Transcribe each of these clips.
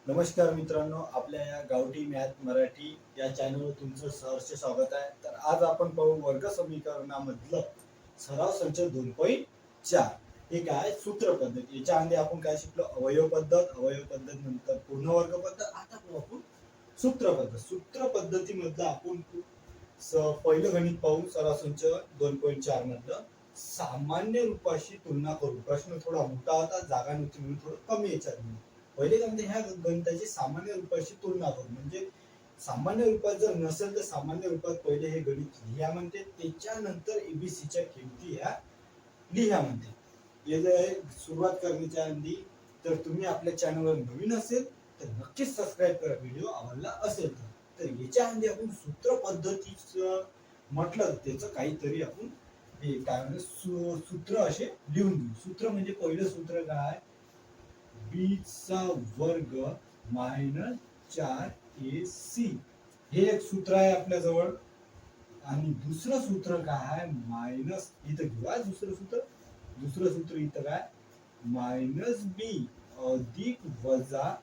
नमस्कार मित्रांनो, आपल्या या गावठी मॅथ मराठी या चॅनलवर तुमचं सहर्ष स्वागत आहे. तर आज आपण पाहू वर्ग समीकरणामधलं सराव संच 2.4. हे काय सूत्र पद्धत. याच्या आधी आपण काय शिकलो? अवयव पद्धत नंतर पूर्ण वर्ग पद्धत. आता पाहू आपण सूत्र पद्धत. सूत्र पद्धतीमधलं आपण पहिलं गणित पाहू सराव संच 2.4 मधलं सामान्य रूपाशी तुलना करू. प्रश्न थोडा मोठा होता, जागा नव्हती म्हणून थोडं कमी याच्यात. पहिले काय म्हणते, ह्या गणिताची सामान्य रूपाशी तुलना करू. म्हणजे सामान्य रूपात जर नसेल तर सामान्य रूपात पहिले हे गणित लिहा म्हणते, त्याच्यानंतर एबीसीच्या किमती ह्या लिहा म्हणते. सुरुवात करण्याच्या आधी तर तुम्ही आपल्या चॅनलवर नवीन असेल तर नक्कीच सबस्क्राईब करा. व्हिडिओ आवडला असेल तर याच्या आधी आपण सूत्र पद्धतीचं म्हटलं त्याचं काहीतरी आपण हे काय म्हणजे सूत्र असे लिहून घेऊ. सूत्र म्हणजे पहिलं सूत्र काय? बी चा वर्ग मायनस 4ac हे एक सूत्र आहे आपल्या जवळ. आणि दुसरं सूत्र काय आहे? मायनस इथं घेऊया दुसरं सूत्र इथं काय? मायनस बी अधिक वजा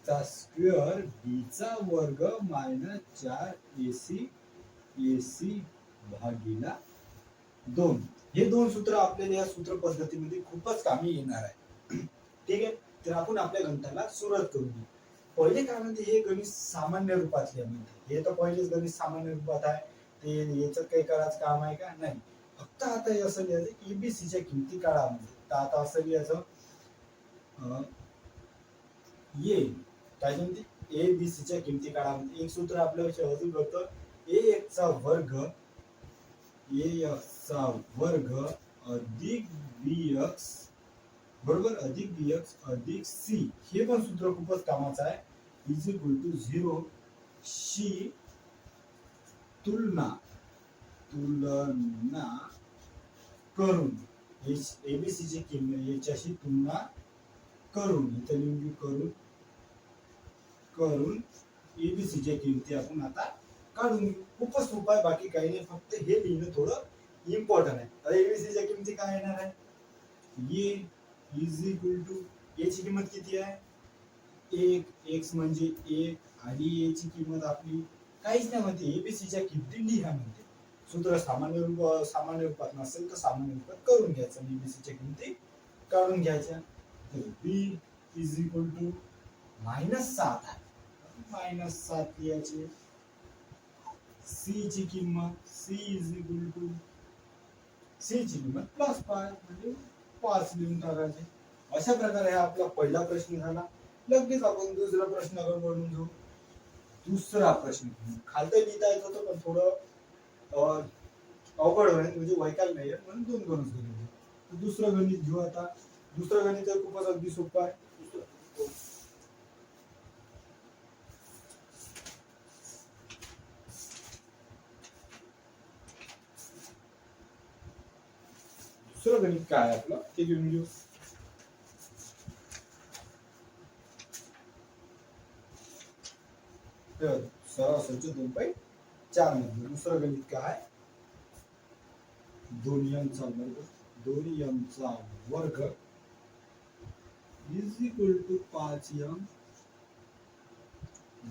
चा स्क्वेअर बी चा वर्ग मायनस 4ac भागिला 2. हे दोन सूत्र आपल्याला या सूत्र पद्धतीमध्ये खूपच कामी येणार आहे. ठीक आहे, तर आपण आपल्या गणिताला सुरुवात करू. पहिले काय म्हणते, हे गणित सामान्य रूपातले म्हणते. हे तर पहिलेच गणित सामान्य रूपात आहे, ते याचं काही करायचं काम आहे का? नाही. फक्त आता हे असं लिहायचं एबीसीच्या किमती काढा म्हणजे. तर आता असं लिहायचं ये काय म्हणते, एबीसीच्या किमती काढा म्हणजे. एक सूत्र आपल्याला अजून होतं ए चा वर्ग अधिक bx बरोबर अधिक bx अधिक c. हे पण सूत्र खूपच कामाचं आहे. इज इक्वल टू 0 शी तुलना करून एबीसी ची किंमत याच्याशी तुलना करून इथे लिहून करून एबीसी च्या किमती आपण आता काढून घेऊ. खूपच सोपं आहे, बाकी काही नाही. फक्त हे लिहिणं थोडं इम्पॉर्टंट आहे. आता एबीसी च्या किमती काय येणार आहे? ये इज इक्वल टू ए ची किंमत किती आहे? 1. x म्हणजे 1 आणि ए ची किंमत आपली काहीच नाही म्हणते. एबीसी च्या किमती लिहा म्हणते. सूत्र सामान्य रूपात नसेल तर सामान्य रूपात करून घ्यायचं. एबीसी च्या किमती काढून घ्यायच्या. तर b इज इक्वल टू -7 आहे. -7 लिहायचे. c ची किंमत c is equal to c ची किंमत +5 म्हणजे 5 लिहून टाकायचे. अशा प्रकारे हा आपला पहिला प्रश्न झाला. लगेच आपण दुसरा प्रश्नाकडे वळून जाऊ. दुसरा प्रश्न खालतं लिहिता येत होतं पण थोडं अवघड होईल म्हणजे वैकाल नाही म्हणून दोन गणित. दुसरं गणित घेऊ आता. दुसरं गणित खूपच अगदी सोपं आहे. दुसरं गणित काय आहे आपलं ते घेऊन घेऊ. सराव संच 2.4 मध्ये दुसरं गणित काय? 2m चा वर्ग इज इक्वल टू 5m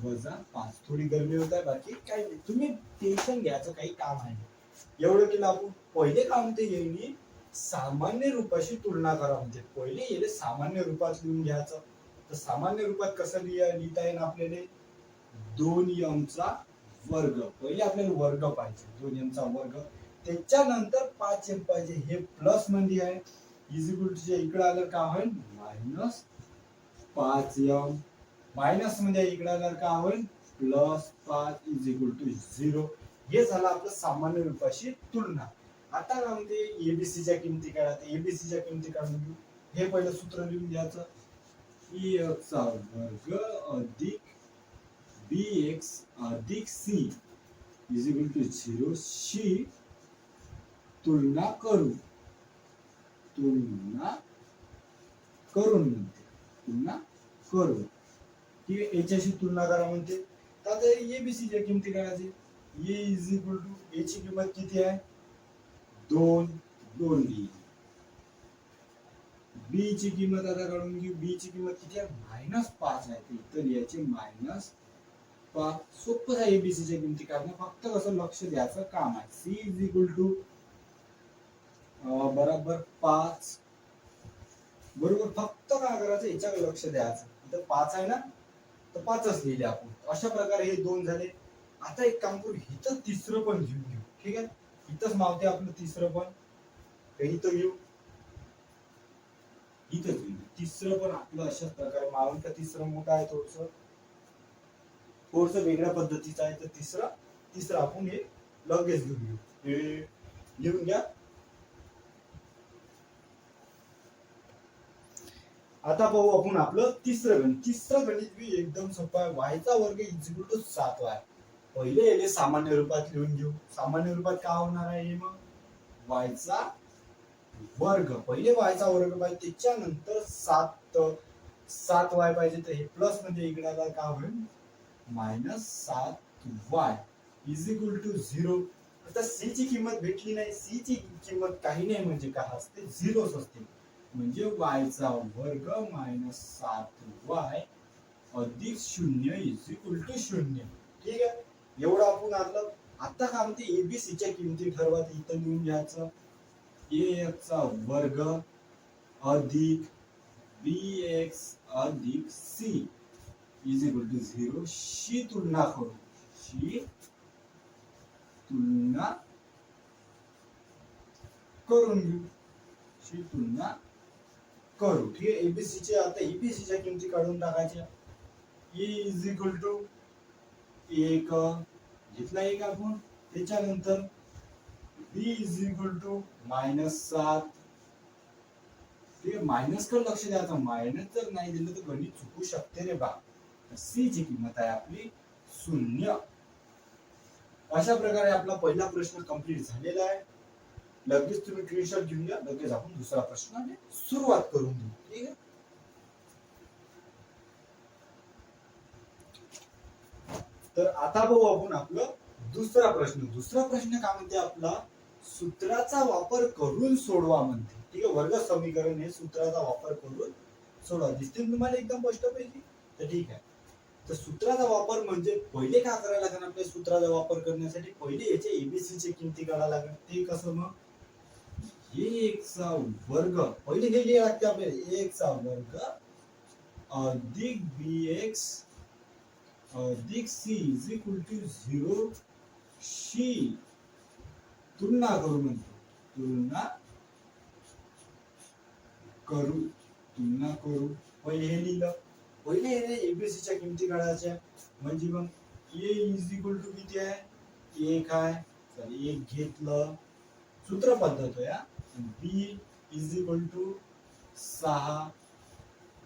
वजा 5. थोडी गरमी होत आहे, बाकी काही नाही. तुम्ही टेन्शन घ्यायचं काही काम आहे. एवढं केलं आपण. पहिले काय म्हणते, येईल सामान्य रूपाशी तुलना करा म्हणते. पहिले येईल सामान्य रूपात लिहून घ्यायचं. तर सामान्य रूपात कसं लिहिता येईल आपल्याला? 2m चा वर्ग. पहिले आपल्याला वर्ग पाहिजे. 2m चा वर्ग, त्याच्यानंतर 5m पाहिजे. हे प्लस मध्ये आहे. इज इक्वल टू इकडे आलं का होईल? -5m. मायनस मध्ये इकडे आलं का होईल? +5 इज इक्वल टू 0. हे झालं आपलं सामान्य रूपाशी तुलना. आता म्हणजे एबीसी च्या किमती काढा. एबीसी च्या किमती काढून घेऊ. हे पहिलं सूत्र लिहून घ्यायचं. e चा वर्ग अधिक bx अधिक c इज इक्वल टू 0 शी तुलना करून म्हणते. तुलना करून की याच्याशी तुलना करा म्हणते. तर आता एबीसी च्या किमती काढायची. ए इज इक्वल टू ए ची किंमत किती आहे? 2 लिहिली. बी ची किंमत आता काढून घेऊ. बी ची किंमत किती आहे? -5 आहे. तर याची -5. सोपं आहे एबीसी च्या किमती काढणं. फक्त कसं लक्ष द्यायचं काम आहे. सी इज इक्वल टू बरोबर 5. बरोबर. फक्त काय करायचं याच्याकडे लक्ष द्यायचं. इथं 5 आहे ना, तर 5च लिहिले आपण. अशा प्रकारे हे 2 झाले. आता एक काम करू, इथं तिसरं पण घेऊन घेऊ. ठीक आहे, इथंच मावते आपलं तिसरं पण. इथं घेऊ, इथंच घेऊ. तिसरं पण आपलं अशाच प्रकारे मावून. का तिसरं मोठं आहे, थोडस वेगळ्या पद्धतीचं आहे. तर तिसरं आपण हे लगेच घेऊन घेऊ. हे लिहून घ्या. आता पाहू आपण आपलं तिसरं गणित. तिसरं गणित बी एकदम सोपं आहे. वायचा वर्ग इज इक्वल टू 7y. पहिले याले सामान्य रूपात लिहून घेऊ. सामान्य रूपात काय होणार आहे? मग वायचा वर्ग, पहिले वायचा वर्ग पाहिजे, त्याच्यानंतर 7y पाहिजे. तर हे प्लस म्हणजे इकडे काय होईल? -7y is equal to 0. आता सी ची किंमत भेटली नाही. सी ची किंमत काही नाही म्हणजे काय असते? 0च असते. म्हणजे वायचा वर्ग -7y अधिक 0 इज इक्वल टू 0. ठीक आहे, एवढं आपण आलं. आता काय म्हणते? एबीसी च्या किमती ठरवा. इथं लिहून घ्यायचं. ए चा वर्ग अधिक bx अधिक c इज इक्वल टू 0. शी तुलना करू. शी तुलना करून घेऊ. शी तुलना करू. ठीक आहे, एबीसी चे आता एबीसी च्या किमती काढून टाकायच्या. ए इज इक्वल टू 1 घेतला, 1 आपण. त्याच्यानंतर बी इज इक्वल टू -7. ठीक आहे, मायनस कडे लक्ष द्यायचं. मायनस जर नाही दिलं तर गणित चुकू शकते रे बा. सी ची किंमत आहे आपली 0. अशा प्रकारे आपला पहिला प्रश्न कंप्लीट झालेला आहे. लगेच तुम्ही स्क्रीनशॉट घेऊन घ्या. लगेच आपण दुसरा प्रश्न सुरुवात करून देऊ. ठीक आहे, तर आता बघू आपण आपलं दुसरा प्रश्न. दुसरा प्रश्न काय म्हणते? आपला सूत्राचा वापर करून सोडवा म्हणते. ठीक आहे, वर्ग समीकरण हे सूत्राचा वापर करून सोडवा. दिसतील तुम्हाला एकदम स्पष्टपैकी? तर ठीक आहे. तर सूत्राचा वापर म्हणजे पहिले काय करायला लागेल? आपल्या सूत्राचा वापर करण्यासाठी पहिले याचे एबीसी ची किमती काढायला लागेल. ते कसं? मग a चा वर्ग, पहिले हे लिहायला लागते आपल्याला. a चा वर्ग अधिक bx अधिक c इज इक्वल टू 0. शी तुलना करू म्हणतो. तुलना करू. पहिले हे लिहिलं. पहिले हे एबीसी च्या किमती काढायच्या. म्हणजे मग a इज इक्वल टू किती आहे? 1 आहे. तर 1 घेतलं. सूत्र पद्धत आहे. बी इज इक्वल टू 6.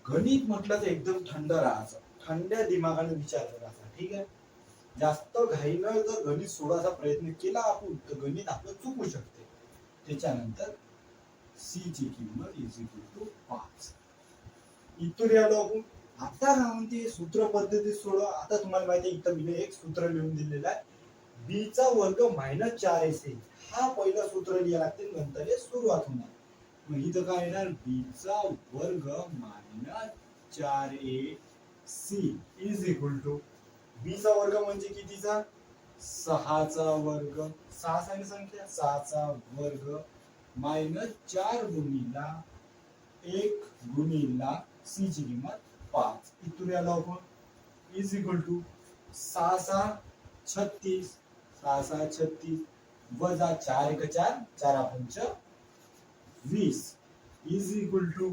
गणित म्हटलं तर एकदम थंड राहायचं. थंड्या दिमागाने विचार करायचा. ठीक आहे, जास्त घाईनं जर गणित सोडायचा प्रयत्न केला आपण तर गणित आपलं चुकू शकते. त्याच्यानंतर सी ची किंमत इज इक्वल टू 5. इथून आलो आपण. आता काय म्हणते? सूत्र पद्धतीत सोडवा. आता तुम्हाला माहिती आहे, इथं मी एक सूत्र लिहून दिलेलं आहे. बी चा वर्ग -4ac. हा पहिला सूत्र लिहायला लागते, नंतर हे सुरुवात होणार. मग इथं काय येणार? बी चा वर्ग -4ac is equal to, B चा वर्ग म्हणजे कितीचा? 6 चा वर्ग. 6 आहे संख्या. 6 चा वर्ग -4 गुणिला 1 गुणिला सी ची किंमत 5. इथून आलो आपण इज इक्वल टू 6 6 36. 6 6 36 वजा 4 1 4 4 5 20 इज इक्वल टू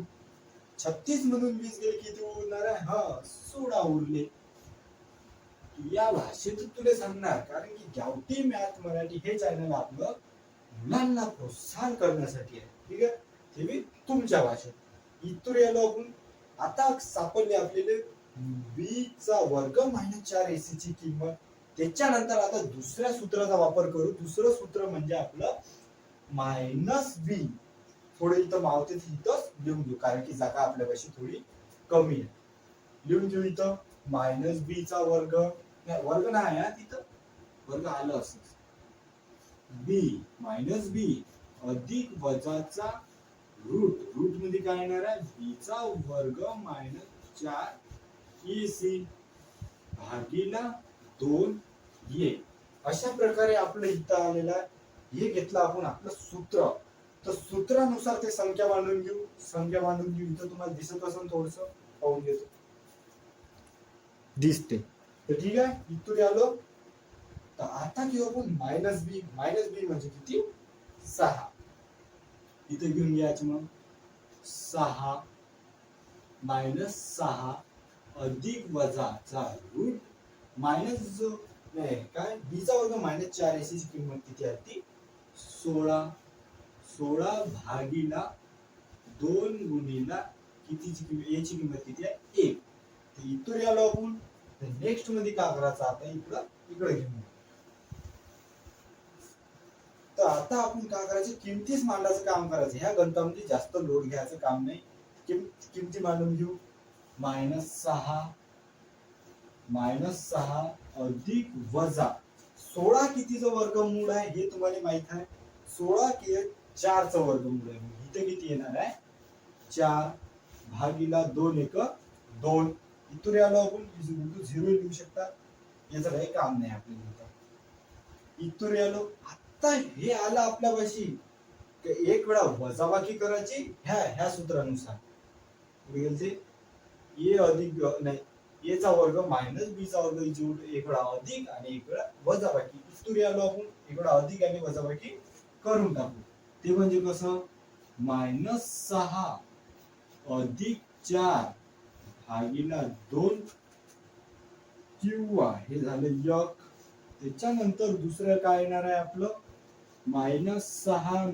36 मधून 20 गेले किती उरणार आहे? 16 उरले. या भाषेत तुला सांगणार, कारण की गावठी मॅथ मराठी हे चॅनल आपलं मुलांना प्रोत्साहन करण्यासाठी आहे. ठीक आहे, ते मी तुमच्या भाषेत. इथून आलो आपण. आता सापडले आपल्याला बी चा वर्ग -4ac ची किंमत. त्याच्यानंतर आता दुसऱ्या सूत्राचा वापर करू. दुसरं सूत्र म्हणजे आपलं -b. थोडे इथं मावते इथंच लिहून घेऊ, कारण की जागा आपल्यापाशी थोडी कमी आहे. लिहून घेऊ इथं -b चा वर्ग. वर्ग नाही आहे तिथं, वर्ग आलं असं. b अधिक वजाचा रूट मध्ये काय येणार आहे बी चा वर्ग मायनस 4 AC भागीला 2 ए. अशा प्रकारे आपलं इथं आलेलं आहे. हे घेतलं आपण आपलं सूत्र. तर सूत्रानुसार ते संख्या मांडून घेऊ. इथं तुम्हाला दिसत असेल थोडस पाहून घेतो. दिसते तर ठीक आहे. इथून आलो तर आता घेऊ आपण मायनस बी म्हणजे किती 6. इथे घेऊन घ्यायचं मग 6 मायनस 6 अधिक वजा चा रूट मायनस जो नाही काय बी चा वर्ग मायनस 4 AC ची किंमत किती आहे ती 16 भागीला 2 गुणिला कितीची किंमत ए ची किंमत किती आहे 1. तर इथून आलो आपण. नेक्स्ट मध्ये काय करायचं आता इकडे घेऊन. तर आता आपण काय करायचं किमतीच मांडायचं काम करायचं. ह्या गणितामध्ये जास्त लोड घ्यायचं काम नाही. किमती मांडून घेऊ -6 अधिक वजा 16 कितीचं वर्गमूळ आहे हे तुम्हाला माहित आहे. 16 के 4 चं वर्गमूळ आहे. इथे किती येणार आहे 4 भागीला 2 1 2. इथून आलो आपण 0 लिहू शकता. याचं काही काम नाही आपल्याला. इथून आलो आता हे आलं आपल्यापाशी एक वेळा वजाबाकी करायची ह्या सूत्रानुसार. पुढे गेलते ए अधिक नाही ए चा वर्ग मायनस बी चा वर्ग एक वेळा अधिक आणि एक वेळा वजाबाकी. इथून आलो आपण एक वेळा अधिक आणि वजाबाकी करून टाकू. ते म्हणजे कसं -6 अधिक 4 भागीला 2 किंवा हे झालं 1. त्याच्यानंतर दुसरं काय येणार आहे आपलं -6 -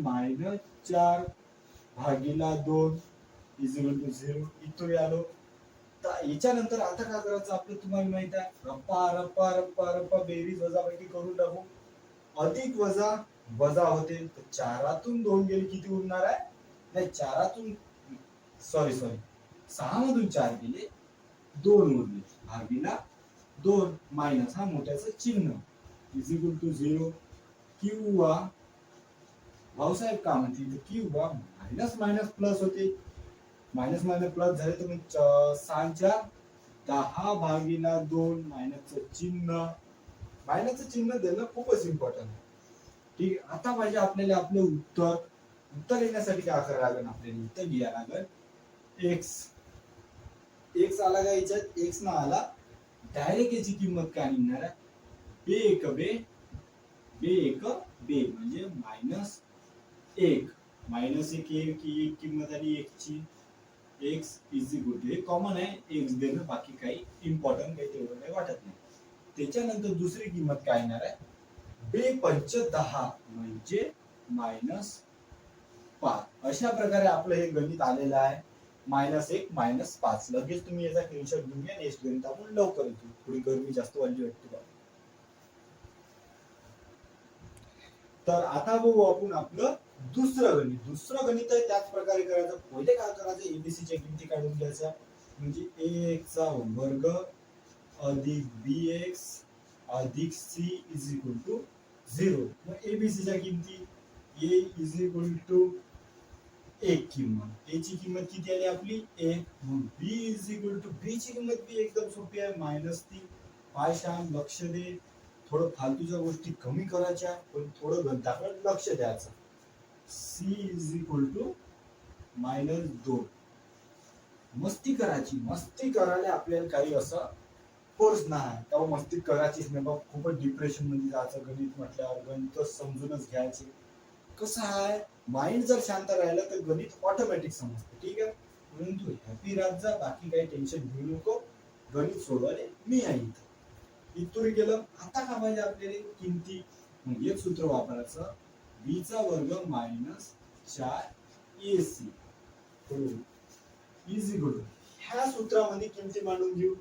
4 भागीला 2 = 0. इथून आलो तर याच्यानंतर आता काय करायचं आपलं तुम्हाला माहित आहे रप्पा बेरीज वजाबाकी करून टाकू. अधिक वजा वजा होते तर 4 2 गेले किती उरणार आहे नाही 6 मधून 4 गेले 2 उरले भागीला 2 मायनस हा मोठ्याचं चिन्ह = 0. किंवा भाऊसाहेब का म्हणते किंवा मायनस प्लस होते. मायनस प्लस झाले तर मग 6 10 भागीला 2 मायनसचं चिन्ह देणं खूपच इम्पॉर्टंट आहे. ठीक आहे. आता पाहिजे आपल्याला आपलं उत्तर येण्यासाठी काय करावं लागेल आपल्याला इथं लिहा लागेल x आला का याच्यात x ना आला डायरेक्ट याची किंमत काय निघणार आहे b1 म्हणजे -1 की एक किंमत आली x ची x हे कॉमन आहे x देणं बाकी काही इम्पॉर्टंट काही तेवढं काही वाटत नाही. त्याच्यानंतर दुसरी किंमत काय येणार आहे b5 10 म्हणजे -5. अशा प्रकारे आपलं हे गणित आलेलं आहे -1 -5. लगेच तुम्ही याचा स्क्रीनशॉट घेऊन घ्या. नेक्स्ट गणित आपण लवकर येतो. थोडी गरमी जास्त वाढली वाटते. तर आता बघू आपण आपलं दुसरं गणित आहे त्याच प्रकारे करायचं. पहिले काय करायचं एबीसी च्या किमती काढून घ्यायच्या म्हणजे ax चा वर्ग अधिक bx अधिक c = 0. मग एबीसी च्या किमती a = 1 किंमत a ची किंमत किती आली आपली 1. मग b ची किंमत बी एकदम सोपी आहे -3. पायशान लक्ष दे. थोडं फालतूच्या गोष्टी कमी करायच्या पण थोडं गणिताकडे लक्ष द्यायचं. c = -2. मस्ती करायला आपल्याला काही असं फोर्स नाही. तेव्हा मस्ती करायचीच नाही बाबा. खूपच डिप्रेशन मध्ये जायचं गणित म्हटल्यावर. गणित समजूनच घ्यायचे. कसं आहे माइंड जर शांत राहिलं तर गणित ऑटोमॅटिक समजतं. ठीक आहे. म्हणून तू हॅपी राहत जा. बाकी काही टेन्शन घेऊ नको. गणित सोडवायला मी आहे इथं. इथून गेलं आता काय पाहिजे आपल्याला किमती. मग एक सूत्र वापरायचं b चा वर्ग -4 AC ह्या सूत्रामध्ये किमती मांडून घेऊ.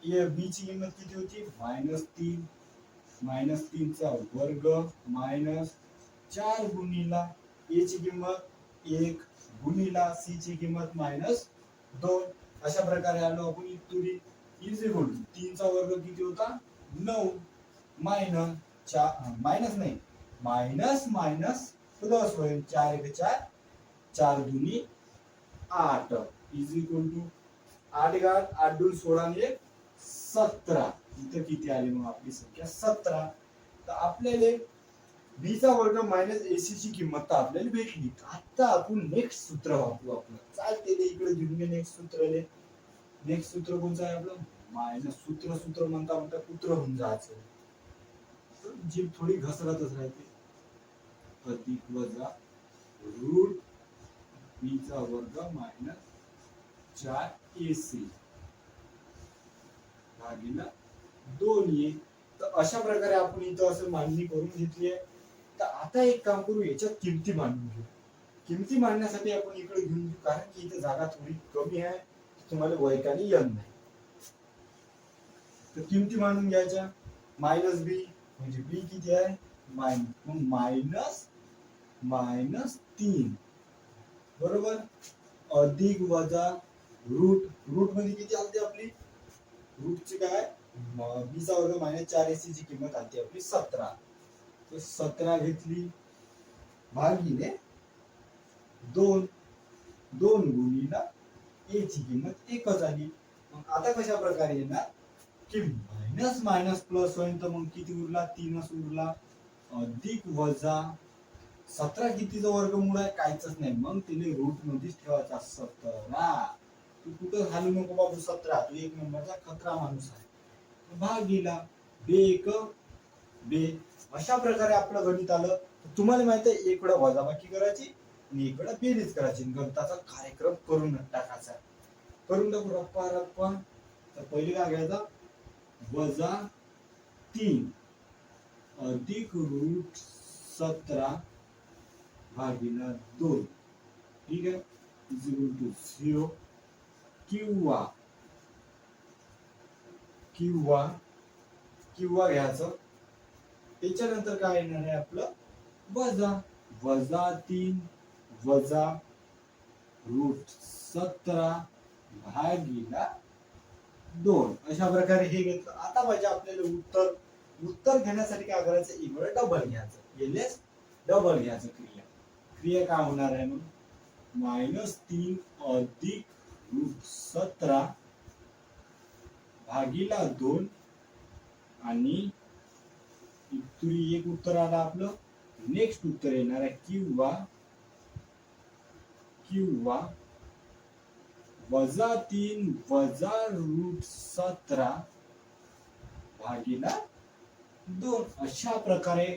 b ची किंमत किती होती -3 चा वर्ग -4 गुणिला a ची किंमत 1 गुणिला c ची किंमत -2. अशा प्रकारे आलो आपण इथुरी 3 चा वर्ग किती होता 9 मायनस प्लस होईल 4 1 4 4 दुनी 8 इज इक्वल टू 8 घात 8 2 16 आणि 17. इथं किती आली मग आपली संख्या 17. तर आपल्याला बी चा वर्ग मायनस एसी ची किंमत तर आपल्याला भेटली. आता आपण नेक्स्ट सूत्र वापरू. आपलं चालते ते इकडे घेऊन घे नेक्स्ट सूत्र. नेक्स्ट सूत्र कोणतं आहे आपलं? मायनस सूत्र म्हणता पुत्र होऊन जायचं. जी थोडी घसरतच राहते. अधिक वजा रूट बी चा वर्ग मायनस 4 AC भागिले 2A. तर अशा प्रकारे आपण इथं असं मांडणी करून घेतली आहे. तर आता एक काम करू, याच्यात किमती मांडून घेऊ. किमती मांडण्यासाठी आपण इकडे घेऊन घेऊ, कारण की इथे जागा थोडी कमी आहे, तुम्हाला वैकाली येत नाही. तर किमती मांडून घ्यायच्या. मायनस बी म्हणजे बी किती आहे? मायनस मायनस 3 बरोबर, अधिक वजा रूट. रूट मध्ये किती आलते आपली? रूटची काय? बी चा वर्ग मायनस 4 AC ची किंमत आलती आपली 17. तर 17 घेतली भागिले 2 गुणिले ए ची किंमत 1 आली. मग आता कशा प्रकारे येणार की मायनस मायनस प्लस होईल, तर मग किती उरला? 3च उरला. अधिक वजा 17 कितीचा वर्गमूळ आहे? काहीच नाही, मग तिने रूट मध्येच ठेवायचा 17. तू कुठं घालू नको बाबू 17, तू एक नंबरचा खतरा माणूस आहे. भागिला बे एक बे. अशा प्रकारे आपलं गणित आलं. तुम्हाला माहित आहे, एक वेळा वजाबाकी करायची आणि एक वेळा बेरीज करायची. गणिताचा कार्यक्रम करून टाकायचा. करून टाकू रप्पा रप्पा. तर पहिले काय घ्यायचं? वजा 3 अधिक रूट 17 भागिले 2. ठीक आहे, इज इक्वल टू 0. किंवा किंवा किंवा घ्यायचं. त्याच्यानंतर काय येणार आहे आपलं? वजा 3 वजा रूट 17 भागिले 2. अशा प्रकारे हे घेतलं. आता पाहिजे आपल्याला उत्तर घेण्यासाठी काय करायचं? इकडे डबल घ्यायचं. एलएस डबल घ्यायचं. क्रिया काय होणार आहे? मग मायनस 3 अधिक रूट 17 भागिले 2 आणि एक उत्तर आलं आपलं. नेक्स्ट उत्तर येणार आहे किंवा वजा 3 वजा रूट 17 भागिले 2. अशा प्रकारे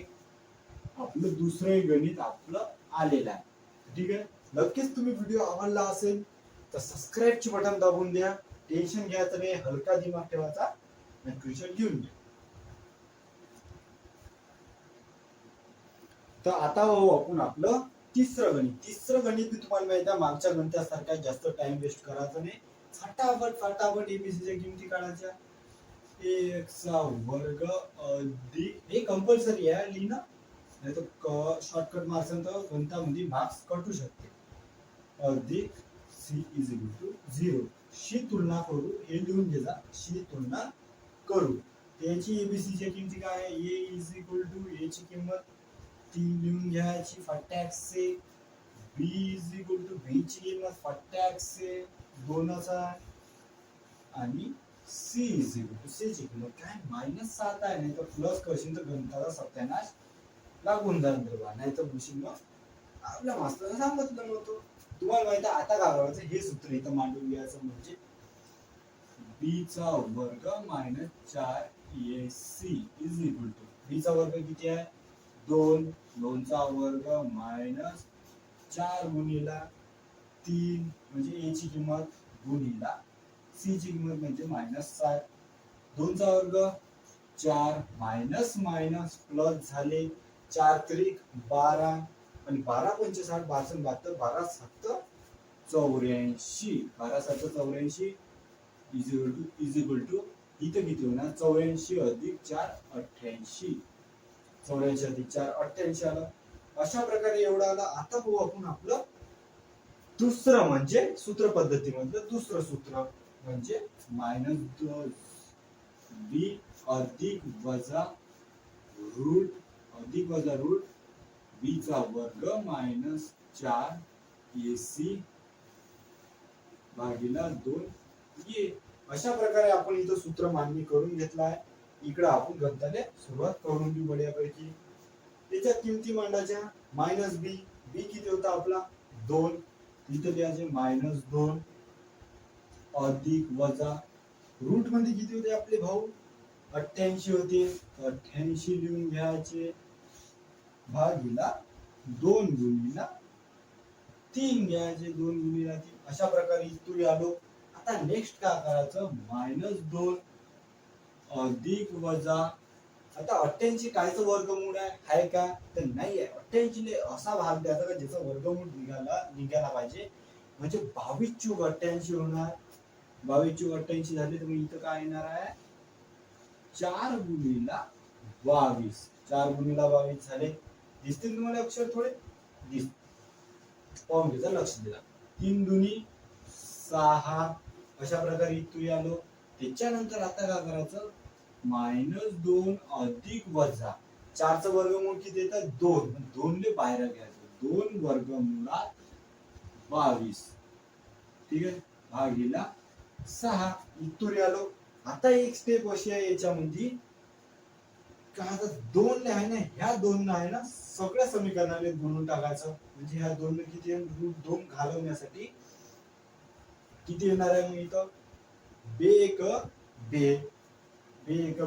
आपलं दुसरं गणित आपलं आलेलं आहे. ठीक आहे, नक्कीच तुम्ही व्हिडिओ आवडला असेल तर सबस्क्राईबचे बटन दाबून द्या. टेन्शन घ्यायचं नाही, हलका दिमाग ठेवायचा आणि ट्युशन घेऊन घ्या. तर आता आपण आपलं तिसरं गणित मी तुम्हाला माहिती आहे, मागच्या गणितासारखा जास्त टाइम वेस्ट करायचा नाही. फटाफट एबीसीच्या किमती काढायच्या. एक चा वर्ग अधिक, हे कंपल्सरी आहे लिहिणं, नाही तर शॉर्टकट मार्क्स तर गणितामध्ये मार्क्स कटू शकते. अधिक सी इज इक्वल टू 0. शी तुलना करू, हे लिहून घ्या. शी तुलना करू. त्याची एबीसीच्या किमती काय आहे? A is equal to A ची किंमत 3 लिहून घ्यायची फटाक से. B is equal to B ची किंमत फटाक से 2च आहे. आणि C is equal to C ची किंमत काय? -7 आहे. नाही तर प्लस करशील तर गणिताचा सत्यानाश लागून जाणार. नाही तर बुशिंग आपल्या मास्तरांना सांगितलं नव्हतं. तुम्हाला माहिती आहे आता काय करायचं? हे सूत्र इथं मांडून घ्यायचं. म्हणजे बी चा वर्ग minus 4 AC is equal to B चा वर्ग किती आहे? 2 चा वर्ग मायनस 4 गुणिले 3 म्हणजे ए ची किंमत गुणिले सी ची किंमत म्हणजे -7. 2 चा वर्ग 4 मायनस मायनस प्लस झाले. 4 त्रिक 12 आणि 12 पंचे 60 12 72 12 7 84. 12 7 84 इज इक्वल टू इथं किती होणार? 84 अधिक 4 88. 84 अधिक 4 88 आलं. अशा प्रकारे एवढा आला. आता बघू आपण आपलं दुसरं म्हणजे सूत्र पद्धतीमधलं दुसरं सूत्र म्हणजे -2 बी अधिक वजा रूट बी चा वर्ग -4 AC भागिला 2A. अशा प्रकारे आपण इथं सूत्र मांडणी करून घेतलं आहे. इकडे आपण गणिताला सुरुवात करून देऊ बढियापैकी. त्याच्या किमती मांडायच्या. मायनस बी, बी किती होता आपला 2, इथे लिहायचे -2 अधिक वजा रूट मध्ये किती होते आपले भाऊ 88 होते, 88 लिहून घ्यायचे भागिला 2 गुणिला 3 घ्यायचे, 2 गुणिला 3. अशा प्रकारे इथून आलो. आता नेक्स्ट काय करायचं -2 अधिक वजा. आता 88 कायचं वर्गमूळ आहे का तर नाही आहे. 88 ले असा भाग द्यायचा का ज्याचा वर्गमूळ निघाला पाहिजे. म्हणजे 22 चूक 88 होणार. 22 चूक 88 झाले तर मग इथं काय येणार आहे 4 गुणिला 22. 4 गुणिला 22 झाले. दिसतील तुम्हाला अक्षर थोडे पाहून घ्यायचं लक्ष दिला. 3 दुनी 6. अशा प्रकारे इथून आलो. त्याच्यानंतर आता काय करायचं -2 अधिक वजा 4 चं वर्गमूळ किती येतं 2. 2 ले बाहेर घ्यायचं. 2 वर्गमूळात 22 ठीक आहे भागिला 6. इथून आलो. आता एक स्टेप अशी आहे याच्यामध्ये का आता 2 ले आहे ना ह्या 2 आहे ना सगळ्या समीकरणाने गुणून टाकायचं. म्हणजे ह्या 2 किती रूट 2 घालवण्यासाठी किती येणार आहे मग इथं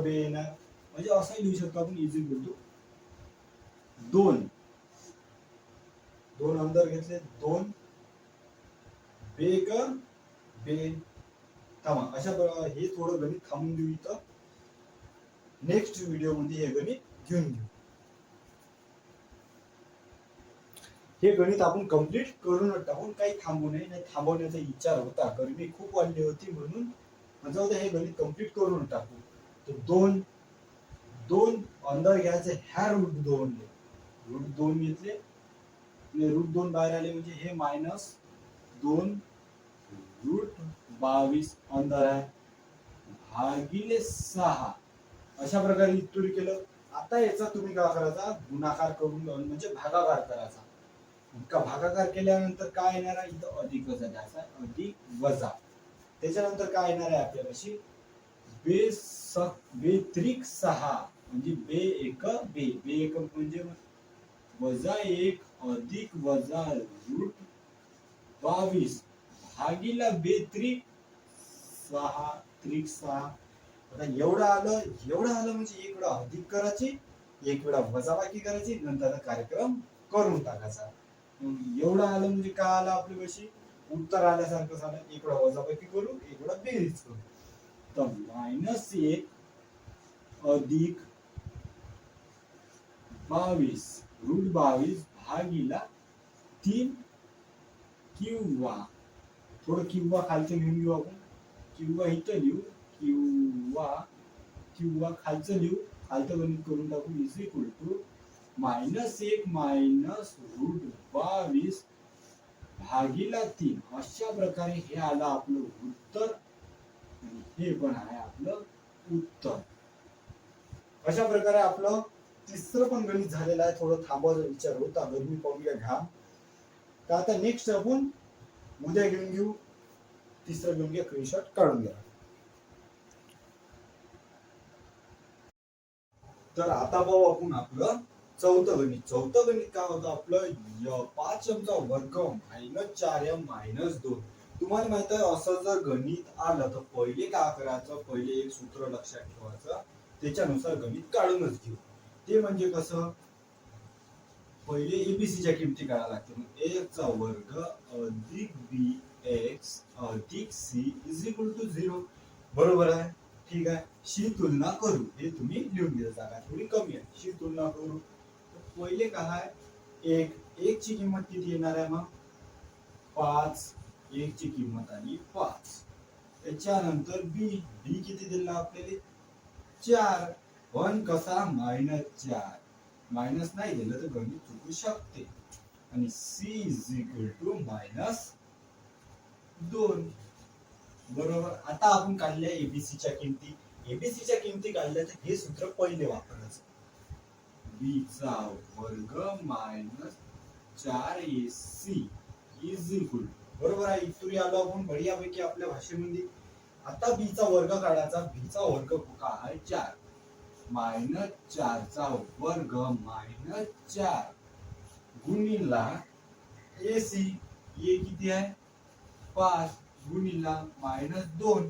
बे येणार. म्हणजे असं लिहू शकतो आपण इझी बोलतो 2 अंदर घेतले 2 बे थांबा. अशा हे थोडं गणित थांबून देऊ इथं. नेक्स्ट व्हिडिओ मध्ये हे गणित घेऊन घेऊ. हे गणित आपण कंप्लीट करूनच टाकून काही थांबू नये. नाही थांबवण्याचा विचार होता गरमी खूप वाढली होती म्हणून जाऊ हे गणित कंप्लीट करून टाकू. तर 2 अंदर घ्यायचे ह्या रूट 2 घेतले. रूट 2 बाहेर आले म्हणजे हे -2 रूट 22 अंदर आहे भागिले 6. अशा प्रकारे इथून केलं. आता याचा तुम्ही काय करायचा गुणाकार करून म्हणजे भागाकार करायचा. भागाकार केल्यानंतर काय येणार आहे इथं अधिक वजा द्यायचा. अधिक वजा त्याच्यानंतर काय येणार आहे आपल्यापाशी बेत्रिक 6 म्हणजे बे एक म्हणजे -1 अधिक वजा रूट 22 भागिला बेत्रिक 6. आता एवढं आलं म्हणजे एक वेळा अधिक करायची एक वेळा वजाबाकी करायची नंतर कार्यक्रम करून टाकायचा. एवढं आलं म्हणजे काय आलं आपल्यापाशी उत्तर आल्यासारखं झालं. एक वेळा वजाबाकी करू एक वेळा बेरीज करू. तर -1 अधिक 22 रूट 22 भागिला 3 किंवा थोडं किंवा खालचं घेऊन घेऊ आपण. किंवा इथं लिहू किंवा खालचं लिहू. खालचं गणित करून टाकू is equal to -1 minus root 22 भागिला 3. अशा प्रकारे हे आलं आपलं उत्तर आणि हे पण आहे आपलं उत्तर. अशा प्रकारे आपलं तिसरं पण गणित झालेलं आहे. थोडं थांबवायचा विचार होता गरमी पाहूया घ्या. तर आता नेक्स्ट आपण उद्या घेऊन घेऊ. तिसरं घेऊन घ्या स्क्रीनशॉट काढून घ्या. तर आता पाहू आपण आपलं चौथं गणित काय होतं आपलं 5m चा वर्ग -4m - 2. तुम्हाला माहित आहे असं जर गणित आलं तर पहिले काय करायचं पहिले एक सूत्र लक्षात ठेवायचं त्याच्यानुसार गणित काढूनच घेऊ. ते म्हणजे कसं पहिले एबीसी च्या किमती काढायला लागते. a चा वर्ग अधिक bx अधिक c इज इक्वल टू 0. बरोबर आहे ठीक आहे. शी तुलना करू हे तुम्ही लिहून घ्या. जागा थोडी कमी आहे. शी तुलना करू पहिले काय 1 ची किंमत किती येणार आहे मग 5. 1 ची किंमत आली 5. त्याच्यानंतर बी किती दिला आपल्याला 4. पण कसा -4 मायनस नाही दिलं तर गणित चुकू शकते. आणि c इज इक्वल टू -2. बरोबर. आता आपण काढल्या एबीसी च्या किमती काढल्या तर हे सूत्र पहिले वापरायचं. b चा वर्ग -4ac इज इक्वल टू, बरोबर आहे. इथून आलो आपण बढियापैकी आपल्या भाषेमध्ये. आता b चा वर्ग काढायचा. b चा वर्ग काय आहे 4 मायनस 4 चा वर्ग मायनस 4 गुणिला ac, ए किती आहे 5 गुणिला मायनस 2.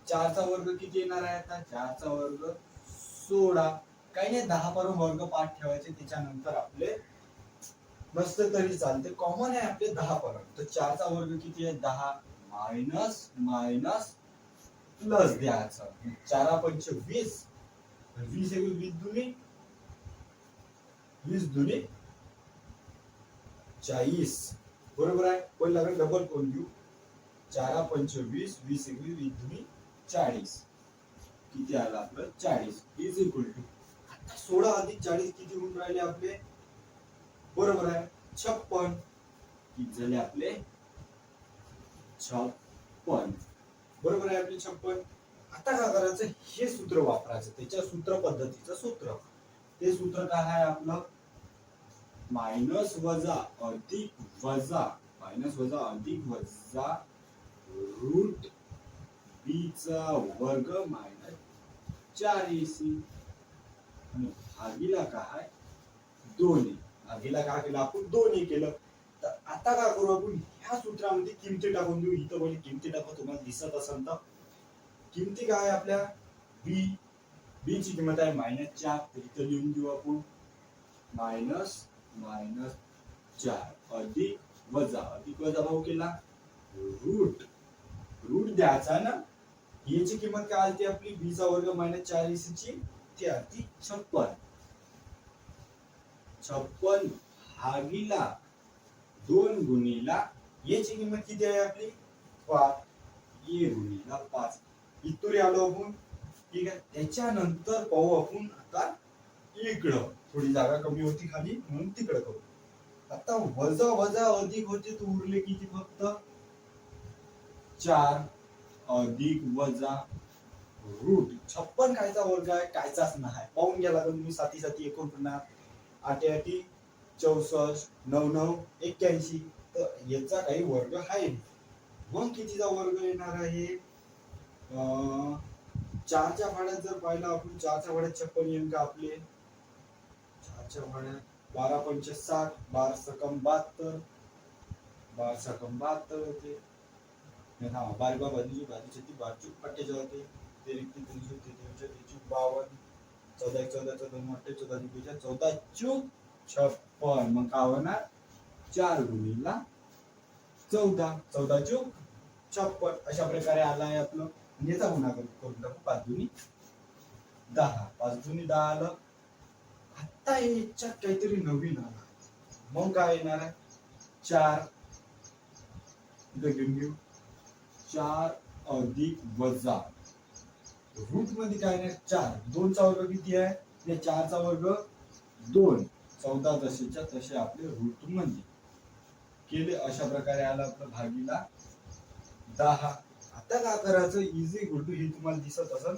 4 चा वर्ग किती येणार आहे आता 4 चा वर्ग 16. काही नाही 10 पर्यंत वर्ग पाठ ठेवायचे. त्याच्यानंतर आपले नसते तरी चालते, कॉमन आहे आपले 10 पर्यंत. तर 4 चा वर्ग किती आहे 10 मायनस मायनस प्लस द्यायचा. 4 पंच 20, 20 एक 20 दुनी 20 दुनी 40, बरोबर आहे. पण लागेल डबल कोण घेऊ. 4 पंच 20, 20 एक 20 दुनी 40, किती आलं आपलं 40 इज इक्वल टू. आता 16 अधिक 40 किती होऊन राहिले आपले, बरोबर आहे 56. किती झाले आपले 56, बरोबर आहे आपले 56. आता काय करायचं, हे सूत्र वापरायचं. त्याच्या सूत्र पद्धतीचं सूत्र, ते सूत्र काय आहे आपलं मायनस वजा अधिक वजा, मायनस वजा अधिक वजा रूट बी चा वर्ग मायनस 4ac आणि भागीला काय 2a. भागीला काय केलं आपण 2a केलं. तर आता काय करू आपण, ह्या सूत्रामध्ये किमती टाकून देऊ. इथं कोणी किमती टाकू तुम्हाला दिसत असेल तर. किमती काय आपल्या बी ची किंमत आहे मायनस 4, तर इथं लिहून देऊ आपण मायनस मायनस 4 अधिक वजा भाऊ केला रूट द्यायचा ना. याची किंमत काय आली आपली बी चा वर्ग मायनस 4ac ची, ती आली 56. 56 भागीला 2 गुणिला याची किंमत किती आहे आपली 5, ए गुणिला 5. इथून आलो आपण, ठीक आहे. त्याच्यानंतर पाहू आपण आता इकडं थोडी जागा कमी होती खाली म्हणून तिकडे करू. आता वजा वजा अधिक होते, तर उरले किती फक्त 4 अधिक वजा रूट 56 कायचा वर्ग आहे कायचाच नाही. पाहून घ्या लागेल तुम्ही. 7 7 49, 8 8 64, 9 9 81. तर याचा काही वर्ग आहे. मग कितीचा वर्ग येणार आहे 4 च्या भाड्यात जर पाहिलं आपण, 4 च्या भाड्यात 56 येईल का आपले. 4 च्या भाड्यात 12 पंच 60, 12 सकम 72, 12 सकम 72 होते. हाँ 12 बाजू बाजू 12 पट्टे होते. 13 352, 52, 14 14 14 14 14 चूक 56. मग काय होणार 4 गुणिला 14, 14 चूक 56. अशा प्रकारे आला आहे आपलं. याचा गुणाकार करून टाकू 5 दुनी 10, 5 दुनी 10 आलं. आता याच्यात काहीतरी नवीन आलं. मग काय येणार आहे 4 इथं घेऊन घेऊ. 4 अधिक वजा रूट मध्ये काय नाही 4, 2 चा वर्ग किती आहे 4 चा वर्ग 2, 14 जसेच्या तसे आपले रूट मध्ये केले. अशा प्रकारे आला आपलं भागीला 10. आता काय करायचं इझी इक्वल टू, हे तुम्हाला दिसत असेल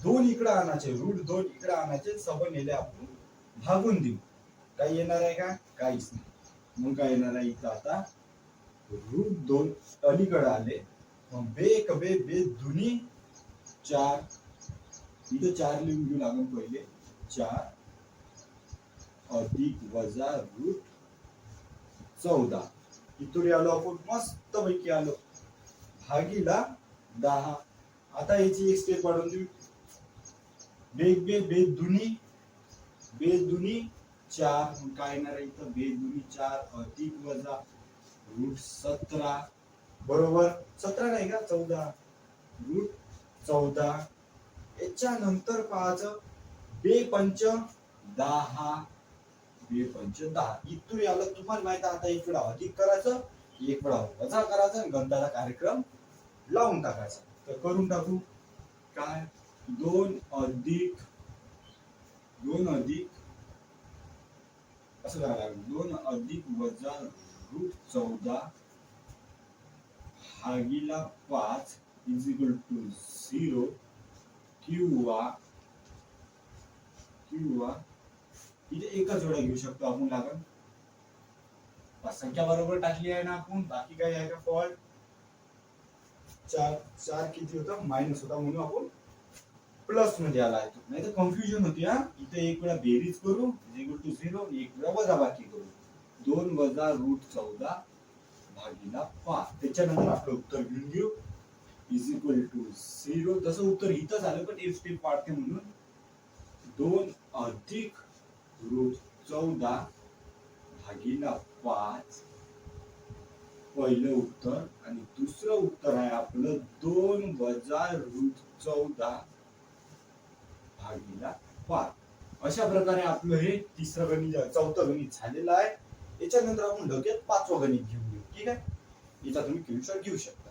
2 इकडे आणायचे, रूट 2 इकडे आणायचे. सबन नेले आपण भागून देऊ. काय येणार आहे का काहीच नाही. मग काय येणार आहे इथं आता रूट 2 अलीकडे आले. मग बे दुनी 4, इथं 4 लिहून घेऊ लागेल पहिले. 4 अधिक वजा रूट 14. इथून आलो आपण मस्त पैकी आलो भागीला 10. आता याची एक स्टेप वाढवून देऊ. बे दुनी 4, काय येणार आहे इथं बे दुनी 4 अधिक वजा रूट 17, बरोबर 17 नाही का 14, रूट 14. याच्यानंतर पाहायचं बे पंच 10, बे पंच 10. इथून आलं तुम्हाला माहिती आहे. आता एक वेळा अधिक करायचं, एक वेळा वजा करायचं आणि गणिताचा कार्यक्रम लावून टाकायचा. तर करून टाकू. काय 2 अधिक असं करायला लागेल 2 अधिक वजा रूट 14 भागीला 5 इज इक्वल टू 0 किंवा इथे एकच वेळा घेऊ शकतो आपण लागेल संख्या बरोबर टाकली आहे ना आपण, बाकी काही आहे का फॉल्ट? चार चार किती होता? मायनस होता, म्हणून आपण प्लस मध्ये आला आहे. नाही तर कन्फ्युजन होती. हा, इथे एक वेळा बेरीज करू इक्वल टू 0, एक वेळा वजाबाकी करू. 2 वजा रूट 14 भागिला 5. त्याच्यानंतर आपलं उत्तर घेऊन घेऊ इज इक्वल टू 0. तसं उत्तर इथं झालं, पण एक स्टेप वाढते म्हणून 2 अधिक रूट 14 भागिला 5 पहिलं उत्तर. आणि दुसरं उत्तर आहे आपलं 2 वजा रूट 14 भागिला 5. अशा प्रकारे आपलं हे तिसरं गणित, चौथं गणित झालेलं आहे. याच्यानंतर आपण लगेच पाचवं गणित घेऊन घेऊ. ठीक आहे, याचा तुम्ही स्क्रीनशॉट घेऊ शकता.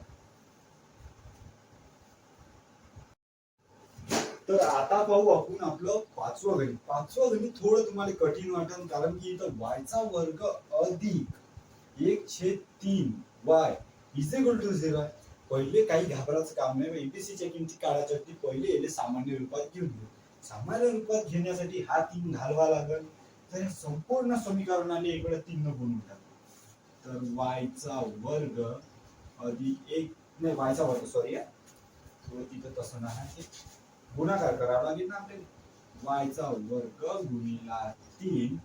तर आता पाहू आपण आपलं पाचवं गणित. पाचवं गणित थोडं तुम्हाला कठीण वाटेल, कारण की इथं वायचा वर्ग अधिक 1/3 वाय इज इक्वल टू 0 आहे. पहिले काही घाबरायचं काम नाही. एबीसीच्या किमती काढायच्या होती, पहिले याला सामान्य रूपात घेऊन घेऊ. सामान्य रूपात घेण्यासाठी हा 3 घालवा लागेल. तर संपूर्ण समीकरणाने एक वेळा 3 न गुणून टाकू. तर वायचा वर्ग अधिक 1 नाही, वायचा वर्ग सॉरी, तिथं तसं नाही, गुणाकार करावा लागेल ना आपल्याला. वायचा वर्ग गुणिला 3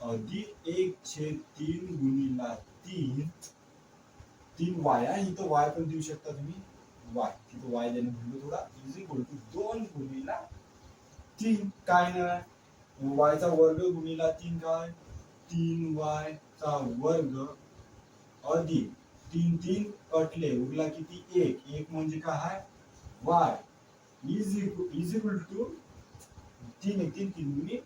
अधिक 1/3 गुणिला 3. 3 वाय आहे, इथं वाय पण देऊ शकता तुम्ही. वाय तिथं वाय देणं भूल थोडा. इज इक्वल टू 2 गुणिला 3. काय नाही, वायचा वर्ग गुणिला 3 काय? 3y चा वर्ग अधिक 3 3 कटले, उरला किती? 1. 1 म्हणजे काय? वाय इज इक्वल टू 3 1 3 3 गुणिले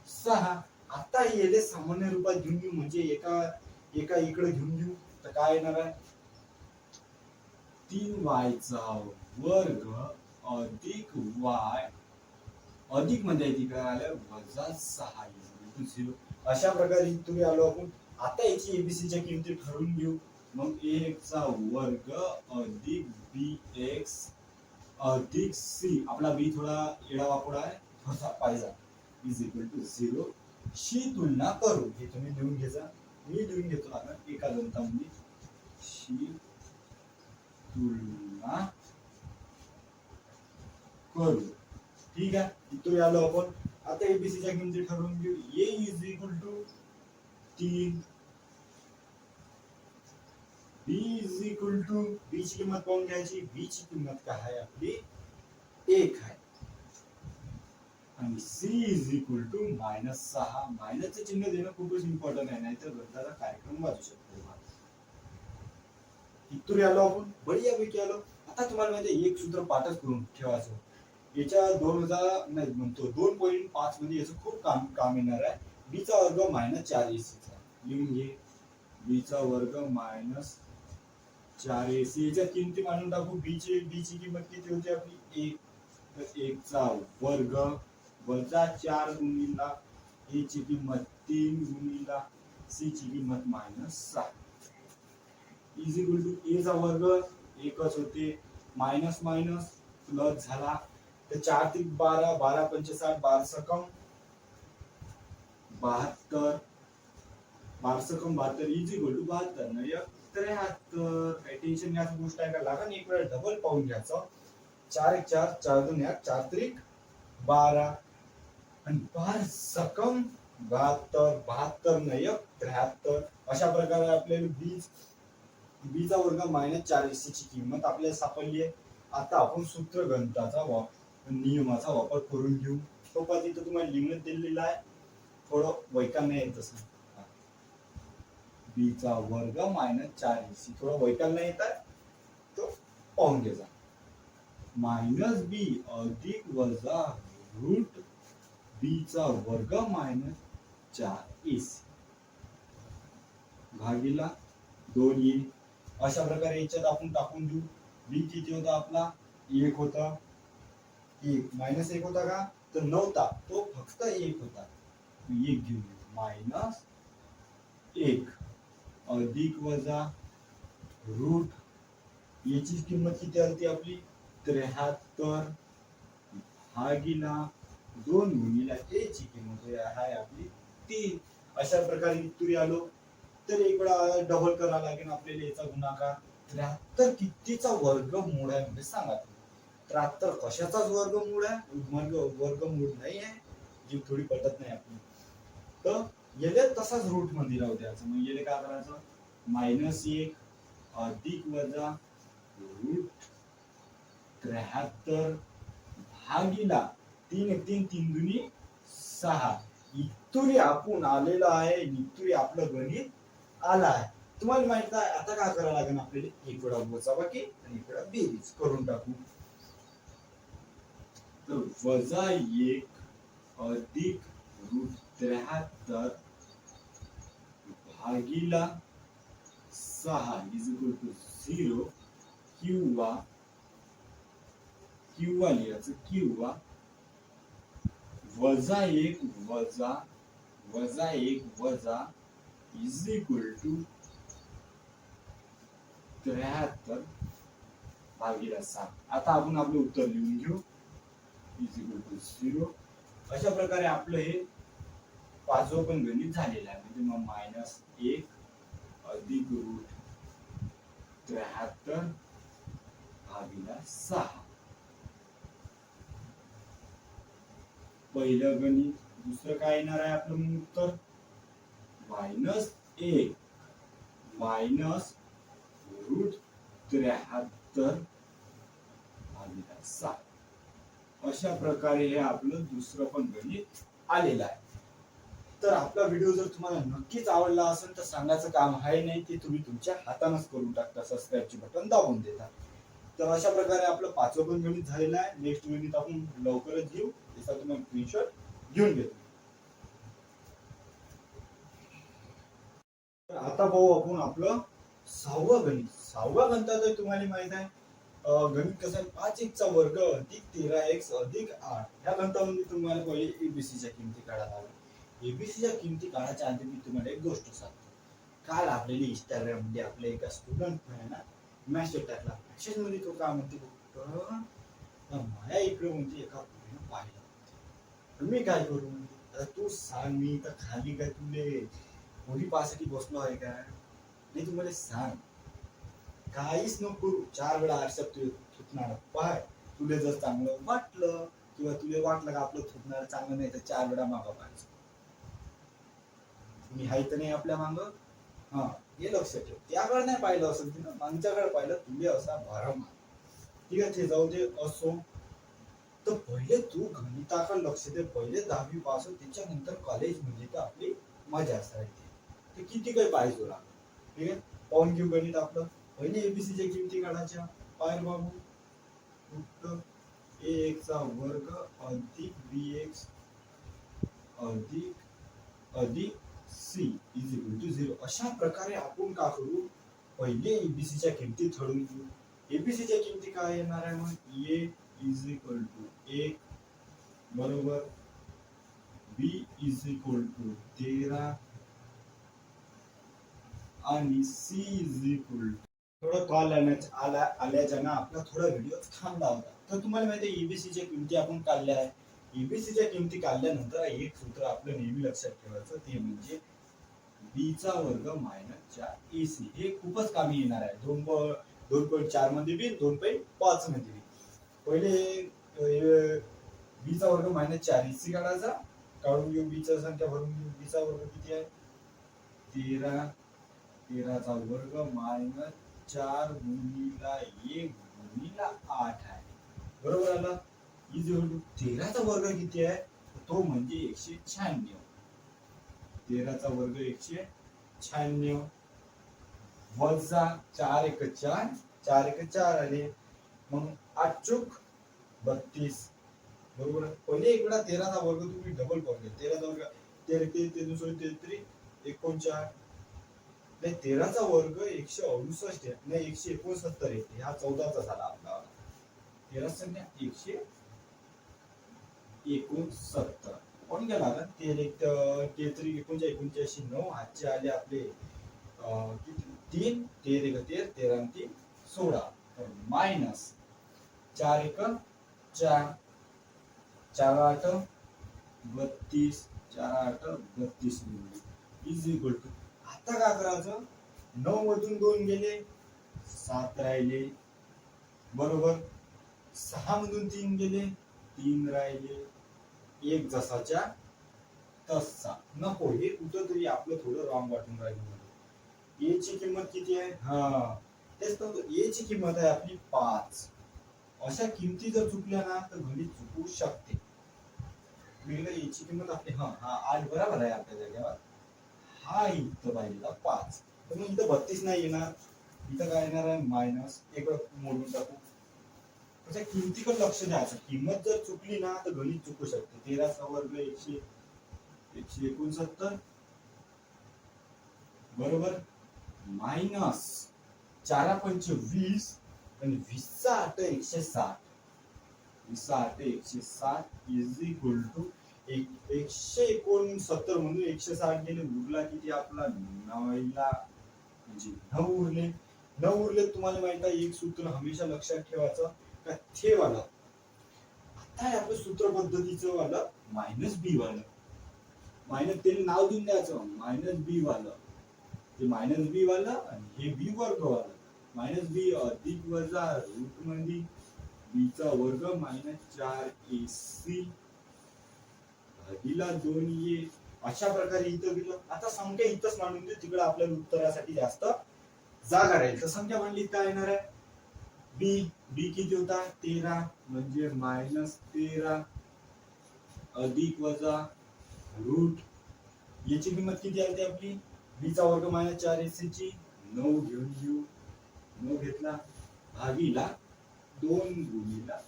6. आता येले सामान्य रूपात घेऊन घेऊ, म्हणजे एका एका इकडे घेऊन घेऊ. तर काय येणार आहे? 3y चा वर्ग अधिक y अधिक म्हणजे तिकडे आलं वजा 6 इज 0. अशा प्रकारे तुम्ही आलो आपण. आता याची एबीसीच्या किमती ठरवून घेऊ. मग a चा वर्ग अधिक bx अधिक c, आपला b थोडा येडा वापडा आहे, थोडा पाहिजे, इज इक्वल टू 0. शी तुलना करू. हे तुम्ही लिहून घ्या, मी लिहून घेतो आता एका दंतामध्ये. शी तुलना करू. ठीक आहे, इथं आलो आपण. आता एबीसीच्या किमती ठरवून घेऊ. a is equal to 3, b is equal to, b ची किंमत पाहून घ्यायची. b ची किंमत काय आहे आपली? 1 आहे. आणि c इज इक्वल टू -6. मायनसचे चिन्ह देणं खूपच इम्पॉर्टंट आहे, नाहीतर गणिताचा कार्यक्रम वाचू शकतो. इथून आलो आपण, बढियापैकी आलो. आता तुम्हाला माहिती एक सूत्र पाठच करून ठेवायचं. याच्या 2000 नाही म्हणतो 2.5 मध्ये याचं खूप काम येणार आहे. b चा वर्ग -4ac लिहून घे. b चा वर्ग -4ac. याच्या किमती मांडून टाकू. b ची किंमत किती होती आपली? 1. तर 1 चा वर्ग वजा 4 गुणिला a ची किंमत 3 गुणिला c ची किंमत -6 इज इक्वल टू a चा वर्ग एकच होते, मायनस मायनस प्लस झाला. तर 4 3 12, 12 पंचे 60, 12 सकम 72, 12 सकम 72 इज इक्वल टू 72 नाही 73. काही टेन्शन घ्यायची गोष्ट आहे का? लागन एक वेळ डबल पाहून घ्यायचं. 4 1 4, 4 2 1, 4 3 12 आणि 12 सकम 72, 72 नाही 73. अशा प्रकारे आपल्याला b चा वर्ग -4ac ची किंमत आपल्याला सापडली आहे. आता आपण सूत्र गणिताचा नियमाचा वापर करून घेऊ. तो पण तिथं तुम्हाला लिहून दिलेला आहे, थोडं वैकाल नाही येत तसं. b चा वर्ग -4ac, थोडं वैकाल नाही येत आहे, तो पाहून घ्यायचा. -b अधिक वजा रूट b चा वर्ग -4ac भागिला 2 येईल. अशा प्रकारे याच्यात आपण टाकून देऊ. b किती होता आपला? 1 होता. 1 -1 होता का? तर नव्हता, तो फक्त 1 होता. 1 घेऊन -1 अधिक वजा रूट याची किंमत किती आली आपली? 73 भागिला 2 गुणिला a ची किंमत आहे आपली 3. अशा प्रकारे इथून आलो. तर एक वेळा डबल करावा लागेल आपल्याला याचा गुणाकार. 73 कितीचा वर्गमूळ आहे म्हणजे सांगा. 73 कशाचाच वर्गमूळ आहे? वर्गमूळ नाही आहे, जी थोडी पटत नाही आपली. तर याला तसाच रूट मध्ये राहू द्यायचं. मग याला काय करायचं? -1 अधिक वजा रूट 73 भागिला 3 1 3 3 दुनी 6. इथुरी आपण आलेलं आहे, इथुरी आपलं गणित आलं आहे. तुम्हाला माहित आहे आता काय करावं लागेल आपल्याला? एक वेळा वजाबाकी आणि एक वेळा बेरीज करून टाकू. तर -1 अधिक रूट 73 भागिला 6 इज इक्वल टू 0 किंवा लिहायचं किंवा -1 वजा इज इक्वल टू 73 भागिला 7. आता आपण आपलं उत्तर लिहून घेऊ. Is equal to 0. अशा प्रकारे आपलं हे पाचवं पण गणित झालेलं आहे. म्हणजे मग -1 अधिक रूट 73 भागिला 6. पहिलं गणित. दुसरं काय येणार आहे आपलं मग उत्तर? -1 मायनस रूट 73 भागिला 7. अशा प्रकारे हे आपलं दुसरं पण गणित आलेलं आहे. तर आपला व्हिडिओ जर तुम्हाला नक्कीच आवडला असेल तर सांगायचं काम आहे नाही, ते तुम्ही तुमच्या हातानच करून टाकता, सबस्क्राईबचे बटन दाबून देता. तर अशा प्रकारे आपलं पाचवं पण गणित झालेलं आहे. नेक्स्ट गणित आपण लवकरच घेऊ, त्याचा तुम्ही स्क्रीनशॉट घेऊन घेतो. आता पाहू आपण आपलं 6वं गणित. 6व्या गणितात तुम्हाला माहित आहे गणित कसं आहे? 5 1 चा वर्ग अधिक 13x अधिक 8. या गणितामध्ये तुम्हाला पहिले एबीसीच्या किमती काढायला लागल्या. एबीसीच्या किमती काढायच्या आधी मी तुम्हाला एक गोष्ट सांगतो. काल आपल्याला इंस्टाग्राम मध्ये आपल्या एका स्टुडंट आहे ना मेसेज टाकला. मेसेज मध्ये तो काय म्हणते बघतो, माझ्या इकडे म्हणते एका पोरीनं पाहिलं. मी काय करू म्हणते? आता तू सांग, मी तर खाली काय तुले पोरी पाहासाठी बसलो आहे का? नाही, तू मला सांग. काहीच नको करू. 4 वेळा आरशात तू थुकणार पाय. तुला जर चांगलं वाटलं किंवा तुला वाटलं का आपलं थुकणार चांगलं नाही तर 4 वेळा मागं पाहायचं. मी हाय तर नाही आपल्या मांग. हा, हे लक्षात ठेव. त्याकडे नाही पाहिलं असेल तिनं, मागच्याकडे पाहिलं. तुले असा भरम. ठीक आहे, ते जाऊ दे. असो तर पहिले तू गणिताकडे लक्ष दे. पहिले 10वी पास हो, त्याच्यानंतर कॉलेज म्हणजे तर आपली मजा असायची. ते किती काही पाहिजे तुला. ठीक आहे, पाहून घेऊ गणित आपलं. पहिले एबीसीच्या किमती काढायच्या. पाहिलं बाबू, उत्तर a1 चा वर्ग अधिक bx अधिक c इज इक्वल टू 0. अशा प्रकारे आपण का करू? पहिले एबीसीच्या किमती ठरवून घेऊ. एबीसीच्या किमती काय येणार आहे? मग a इज इक्वल टू 1 बरोबर, b इज इक्वल टू 13 आणि c इज इक्वल टू. थोडं कॉल आल्याच्या ना आपला थोडा व्हिडिओ थांबला होता. तर तुम्हाला माहिती आहे एबीसीच्या किमती आपण काढल्या आहे. एबीसीच्या किमती काढल्यानंतर एक सूत्र आपलं नेहमी लक्षात ठेवायचं, ते म्हणजे b चा वर्ग मायनस 4 ac. हे खूपच कामी येणार आहे. 2.4 मध्ये बी 2.5 मध्ये बी. पहिले b चा वर्ग मायनस 4 ac काढायचा. काढून घेऊ b ची संख्या, भरून घेऊ. b चा वर्ग किती आहे? 13. 13 चा वर्ग मायनस 4 गुणिला 1 गुणिला 8 आहे. बरोबर आला? इज इक्वल टू 13 चा वर्ग किती आहे? तो म्हणजे 196. 13 चा वर्ग 196 वजा 4 1 4, 4 1 4 आले. मग 8 चूक 32. बरोबर. पहिले एक वेळा 13 चा वर्ग तुम्ही डबल करून घ्या. 13 चा वर्ग 13 33 49. 13 चा वर्ग 168 नाही 169 येते. हा 14 चा झाला आपला. 13 संख्या 169 कोण गेला ना? 33 89 9. आजचे आले आपले किती? 3 13 13 13 आणि 3 16. तर मायनस 4 1 4, 4 8 32, 4 8 32 इज इक्वल टू. आता काय करायचं, 9 मधून 2 गेले 7 राहिले, बरोबर. 6 मधून 3 गेले 3 राहिले, एक जसाच्या तसा. नको, हे कुठंतरी आपलं थोडं रॉंग वाटून राहिलं. ए ची किंमत किती आहे, हा तेच तर, ए ची किंमत आहे आपली 5. अशा किमती जर चुकल्या ना तर घडी चुकू शकते. ए ची किंमत आपली हा 8 बरोबर आहे आपल्या जागेवर, हा इथं पाहिजे 5, तर मग इथं 32 नाही येणार, इथं काय येणार आहे मायनस. एक मोडून टाकू. अशा किमतीकडे लक्ष द्यायचं. किंमत जर चुकली ना तर गणित चुकू शकते. 13चा वर्ग 169 बरोबर, मायनस 4 पंच 20 आणि 20चा 8 160, 20चा 8 160 इज इक्वल टू 169 म्हणून 160 गेले, उरला किती आपला 9 ला, म्हणजे 9 उरले. 9 उरले. तुम्हाला माहित आहे एक सूत्र हमेशा लक्षात ठेवायचं का, ते वाला आता आहे आपलं सूत्र पद्धतीचं वाला मायनस बी वाला. मायनस त्याला नाव देऊन द्यायचं मायनस बी वाला, ते मायनस बी वाला आणि हे बी वर्ग वाला. मायनस बी अधिक वजा रूट मध्ये बी चा वर्ग मायनस 4ac भागीला 2a. अशा प्रकारे इथं गेलं. आता संख्या इथंच मांडून दे, तिकडे आपल्याला उत्तरासाठी जास्त जागा राहील. तर संख्या मांडली काय येणार आहे, बी. बी किती होता 13, म्हणजे मायनस 13 अधिक वजा रूट, याची किंमत किती आली आपली, बी चा वर्ग मायनस 4ac ची 9 घेऊन घेऊ, 9 घेतला भागीला 2 गुणिला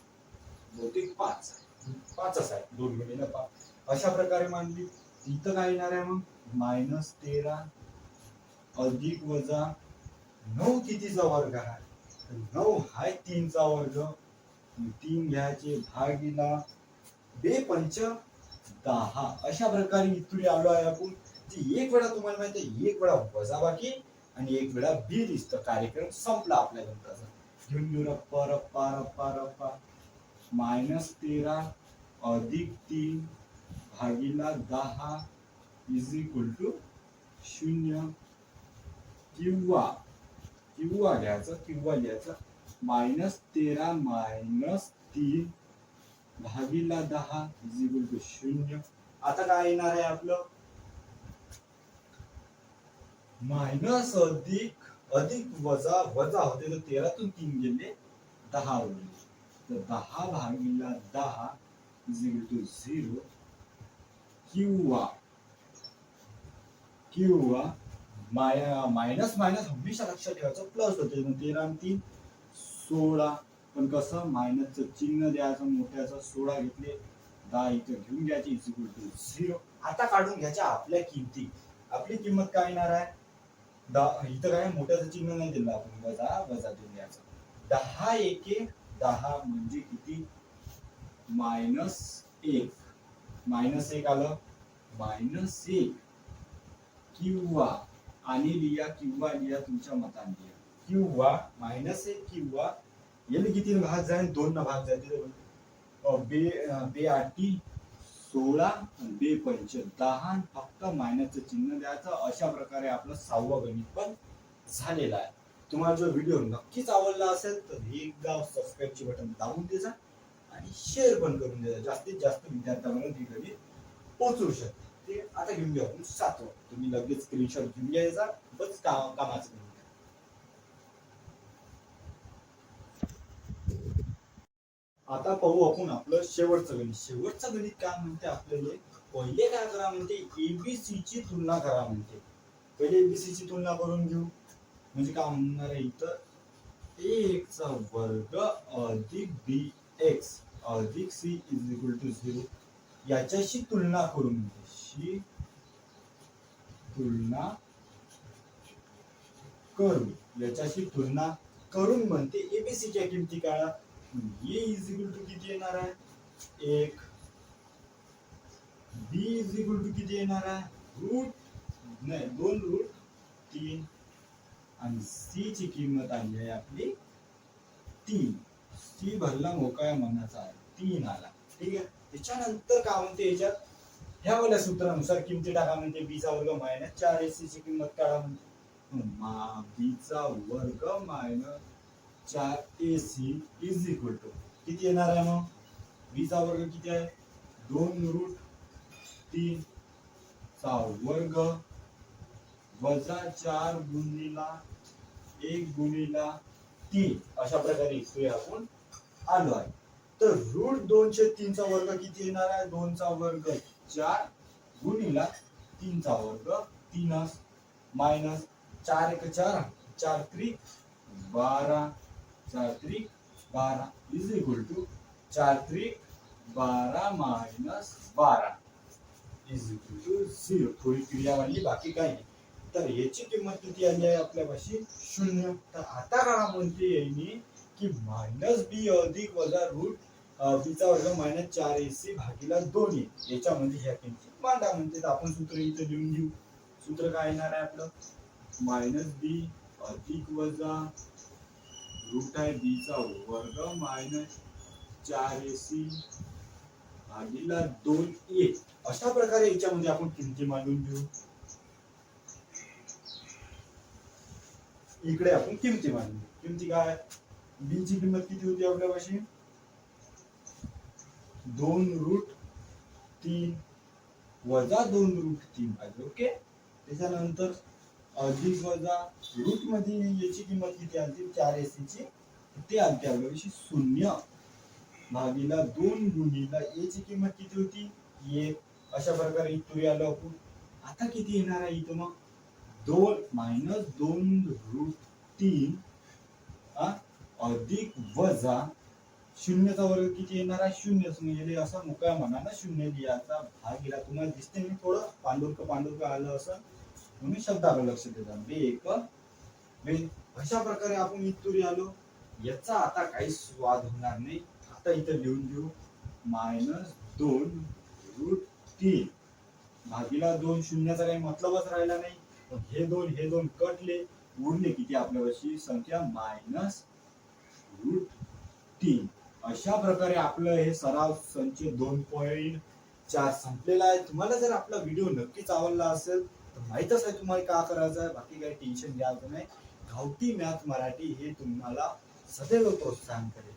बहुतेक 5 आहे, 2 गुणिला 5. अशा प्रकारे मांडली. इथं काय येणार आहे मग मायनस 13 अधिक वजा 9 कितीचा वर्ग आहे, 9 हाय 3चा वर्ग, 3 घ्यायचे भागीला 2 पंच 10. अशा प्रकारे इथून आलो आहे आपण. एक वेळा तुम्हाला माहिती आहे, एक वेळा वजा बाकी आणि एक वेळा बेरीज, तर कार्यक्रम संपला आपल्या गणिताचा. घेऊन घेऊ रप्पा रप्पा रप्पा रप्पा, मायनस 13 अधिक 3 भागीला 10 इज इक्वल टू 0. किंवा घ्यायचं, किंवा लिहायचं मायनस 13 मायनस 3 भागीला 10 इज इक्वल टू 0. आता काय येणार आहे आपलं, मायनस अधिक वजा वजा होते, तर 13 तून 3 गेले 10 उरले, तर 10 भागीला 10 इज इक्वल टू 0. किंवा मायनस मायनस हमेशा लक्षात ठेवायचं, प्लस होते. 13 आणि 3 16, पण कसं मायनसचं चिन्ह द्यायचं मोठ्याचं. 16 घेतले, 10 इथं घेऊन घ्यायचे इज इक्वल टू 0. आता काढून घ्यायच्या आपल्या किमती. आपली किंमत काय येणार आहे, इथं काय मोठ्याचं चिन्ह नाही दिलं आपण, वजा वजा देऊन द्यायचं. 10 एके 10 म्हणजे किती, मायनस 1. मायनस 1 आलं, मायनस 1. किंवा आणि लिहा, किंवा लिहा तुमच्या मताने लिहा. किंवा मायनस 1 किंवा याला किती भाग जाईल, 2 ना भाग जाईल. बे 8 16 बे 5 10, फक्त मायनसचं चिन्ह द्यायचं. अशा प्रकारे आपलं 6वं गणित पण झालेलं आहे. तुम्हाला जर व्हिडिओ नक्कीच आवडला असेल तर एकदा सबस्क्राईबची बटन दाबून द्यायचा आणि शेअर पण करून द्यायचा. जास्तीत जास्त विद्यार्थ्यांना ती गणित पोहोचू शकते. ते आता घेऊन घेऊ आपण 7वं. तुम्ही लगेच स्क्रीनशॉट घेऊन घ्यायचा, बस कामाचं गणित. आता पाहू आपण आपलं शेवटचं गणित. शेवटचं गणित काय म्हणते आपल्याला, पहिले काय करा म्हणते, एबीसी ची तुलना करा म्हणते. पहिले एबीसी ची तुलना करून घेऊ. म्हणजे काय म्हणणार आहे इथं, a चा वर्ग अधिक bx अधिक c इज इक्वल टू 0. याच्याशी तुलना करून म्हणते, तुलना करून, याच्याशी तुलना करून म्हणते एबीसी च्या किमती काढा. ए इज इक्वल टू किती येणार आहे 1, बी इज इक्वल टू किती येणार आहे रूट नाही 2 रूट 3, आणि सी ची किंमत आली आहे आपली 3. सी भरला मोकळ्या मनाचा आहे 3 आला. ठीक आहे. त्याच्यानंतर काय म्हणते याच्यात, ह्या वाल्या सूत्रानुसार किमती टाका म्हणजे बी चा वर्ग मायनस 4ac ची किंमत काढा म्हणजे बी चा वर्ग minus 4ac is equal to किती येणार आहे मग बी चा वर्ग किती आहे 2√3 चा वर्ग वजा 4 गुणिला 1 गुणिला 3 अशा प्रकारे इथे आपण आलो आहे तर √2/3 चा वर्ग किती येणार आहे 2 चा वर्ग 4 गुणिला 3 चा वर्ग 3 मायनस 4 1 4 4 त्रिक 12 4 त्रिक 12 इज इक्वल टू 4 त्रिक 12 मायनस 12 इज इक्वल टू 0 थोडी क्रिया वाढली बाकी काही नाही तर याची किंमत किती आली आहे आपल्यापाशी 0 तर आता काय म्हणते येईल की मायनस बी अधिक वजा रूट बी चा वर्ग मायनस 4ac भागीला 2 येईल याच्यामध्ये ह्या किमती मांडा म्हणते तर आपण सूत्र इथे लिहून घेऊ सूत्र काय येणार आहे आपलं मायनस बी अधिक वजा रूट आहे बी चा वर्ग मायनस 4ac भागीला 2a अशा प्रकारे याच्यामध्ये आपण किमती मांडून घेऊ इकडे आपण किमती मांडू किमती काय बी ची किंमत किती होती आपल्यापाशी 2√3 वजा 2√3 आहे ओके त्याच्यानंतर अधिक वजा रूट मध्ये याची किंमत किती आली 4ac ची ते आली आपल्यापाशी 0 भागीला 2 गुणिला a ची किंमत किती होती 1 अशा प्रकारे इथून आलो आपण आता किती येणार आहे इथं मग 2 मायनस 2√3 अधिक वजा 0 चा वर्ग किती येणार आहे 0 म्हणजे असा मोकळ्या मनानं 0 लिहायचा भागीला तुम्हाला दिसते मी थोडं पांडुरक आलं असं म्हणून शब्दाकडे लक्ष देता अशा प्रकारे आपण इथून आलो याचा आता काही स्वाद होणार नाही आता इथं लिहून घेऊ मायनस 2√3 भागीला 2 शून्याचा काही मतलबच राहिला नाही हे दोन कटले उरले किती आपल्यापाशी संख्या मायनस √3 अशा प्रकारे आपलं हे सराव संच 2.4 संपलेला आहे तुम्हाला जर आपला व्हिडिओ नक्कीच आवडला असेल तर माहितच आहे तुम्हाला काय करायचं आहे बाकी काही टेन्शन घ्यायचं नाही गावठी मॅथ मराठी हे तुम्हाला सदैव प्रोत्साहन करेल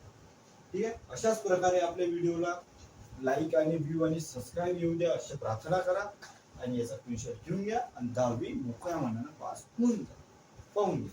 ठीक आहे अशाच प्रकारे आपल्या व्हिडिओला लाईक आणि व्ह्यू आणि सबस्क्राईब येऊ द्या अशी प्रार्थना करा आणि याचा स्क्रीनशॉट घेऊन घ्या आणि 10वी मोकळ्या मनानं पास होऊन जा पाहून घ्या